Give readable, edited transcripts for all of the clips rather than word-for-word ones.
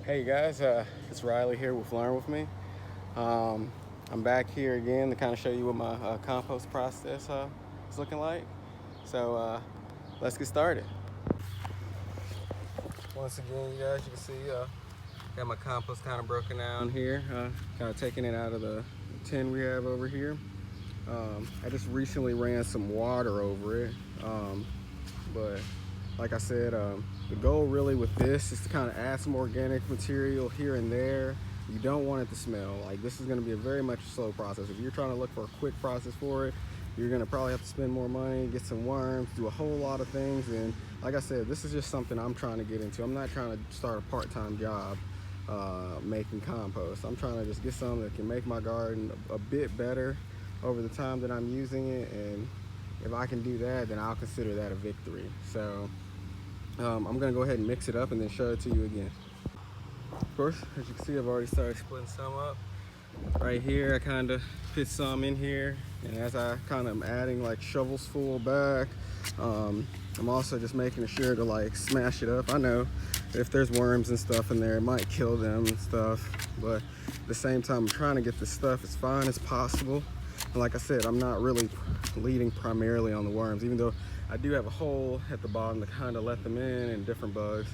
Hey guys, it's Riley here with Learn With Me. I'm back here again to kind of show you what my compost process is looking like. So let's get started. Once again, you guys, you can see got my compost kind of broken down here. Kind of taking it out of the tin we have over here. I just recently ran some water over it, but like I said, the goal really with this is to kind of add some organic material here and there. You don't want it to smell. Like, this is going to be a very much slow process. If you're trying to look for a quick process for it, you're going to probably have to spend more money, get some worms, do a whole lot of things. And like I said, this is just something I'm trying to get into. I'm not trying to start a part-time job making compost. I'm trying to just get something that can make my garden a bit better over the time that I'm using it. And if I can do that, then I'll consider that a victory. So I'm gonna go ahead and mix it up and then show it to you again. Of course, as you can see, I've already started splitting some up. Right here, I kind of put some in here, and as I kind of am adding like shovels full back, I'm also just making sure to like smash it up. I know if there's worms and stuff in there, it might kill them and stuff, but at the same time, I'm trying to get this stuff as fine as possible. And like I said, I'm not really leading primarily on the worms, even though I do have a hole at the bottom to kind of let them in and different bugs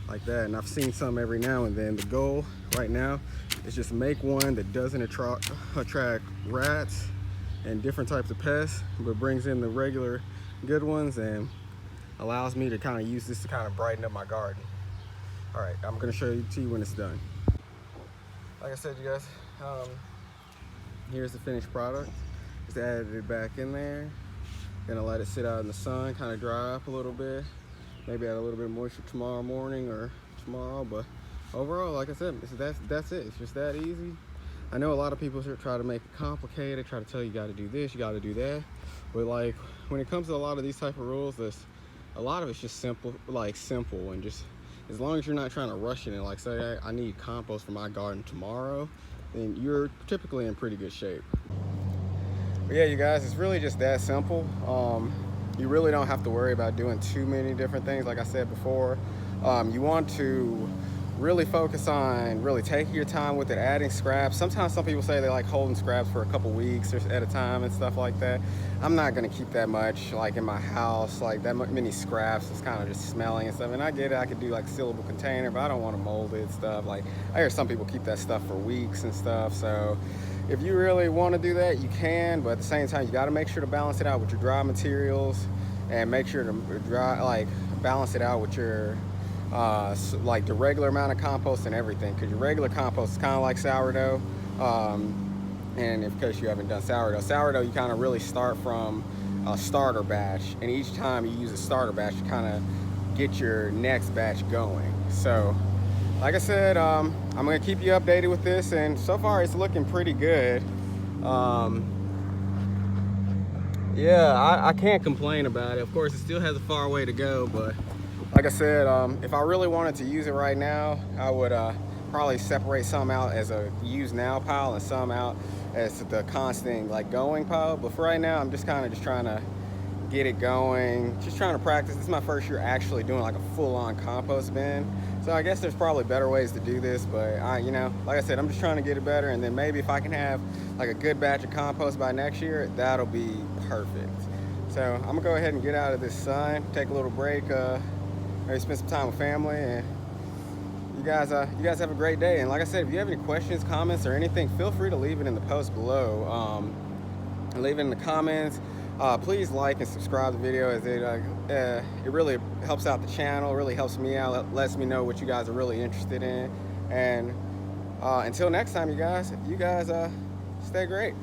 like that. And I've seen some every now and then. The goal right now is just make one that doesn't attract rats and different types of pests, but brings in the regular good ones and allows me to kind of use this to kind of brighten up my garden. All right, I'm gonna show you to you when it's done. Like I said, you guys, here's the finished product. Just added it back in there. Gonna let it sit out in the sun, kind of dry up a little bit. Maybe add a little bit of moisture tomorrow morning or tomorrow, but overall, like I said, that's it. It's just that easy. I know a lot of people try to make it complicated, try to tell you gotta do this, you gotta do that. But like, when it comes to a lot of these type of rules, a lot of it's just simple, and just as long as you're not trying to rush it and like say, I need compost for my garden tomorrow, then you're typically in pretty good shape. But yeah, you guys, it's really just that simple. You really don't have to worry about doing too many different things. Like I said before, you want to really focus on really taking your time with it, adding scraps. Sometimes some people say they like holding scraps for a couple weeks or at a time and stuff like that. I'm not gonna keep that much like in my house, like that many scraps. It's kind of just smelling and stuff. And I get it, I could do like sealable container, but I don't want to mold it and stuff. Like, I hear some people keep that stuff for weeks and stuff. So if you really want to do that, you can, but at the same time, you got to make sure to balance it out with your dry materials and make sure to balance it out with your like the regular amount of compost and everything, because your regular compost is kind of like sourdough. And in case you haven't done sourdough, you kind of really start from a starter batch, and each time you use a starter batch, you kind of get your next batch going. So like I said, I'm gonna keep you updated with this, and so far it's looking pretty good. Yeah, I can't complain about it. Of course, it still has a far way to go, but like I said, if I really wanted to use it right now, I would probably separate some out as a use now pile and some out as the constant like going pile. But for right now, I'm just kind of trying to get it going, just trying to practice. This is my first year actually doing like a full-on compost bin, so I guess there's probably better ways to do this, but like I said, I'm just trying to get it better, and then maybe if I can have like a good batch of compost by next year, that'll be perfect. So I'm gonna go ahead and get out of this sun, take a little break, maybe spend some time with family, and you guys have a great day. And like I said, if you have any questions, comments, or anything, feel free to leave it in the post below. Leave it in the comments. Please like and subscribe to the video, as it really helps out the channel, really helps me out, lets me know what you guys are really interested in. And until next time, you guys stay great.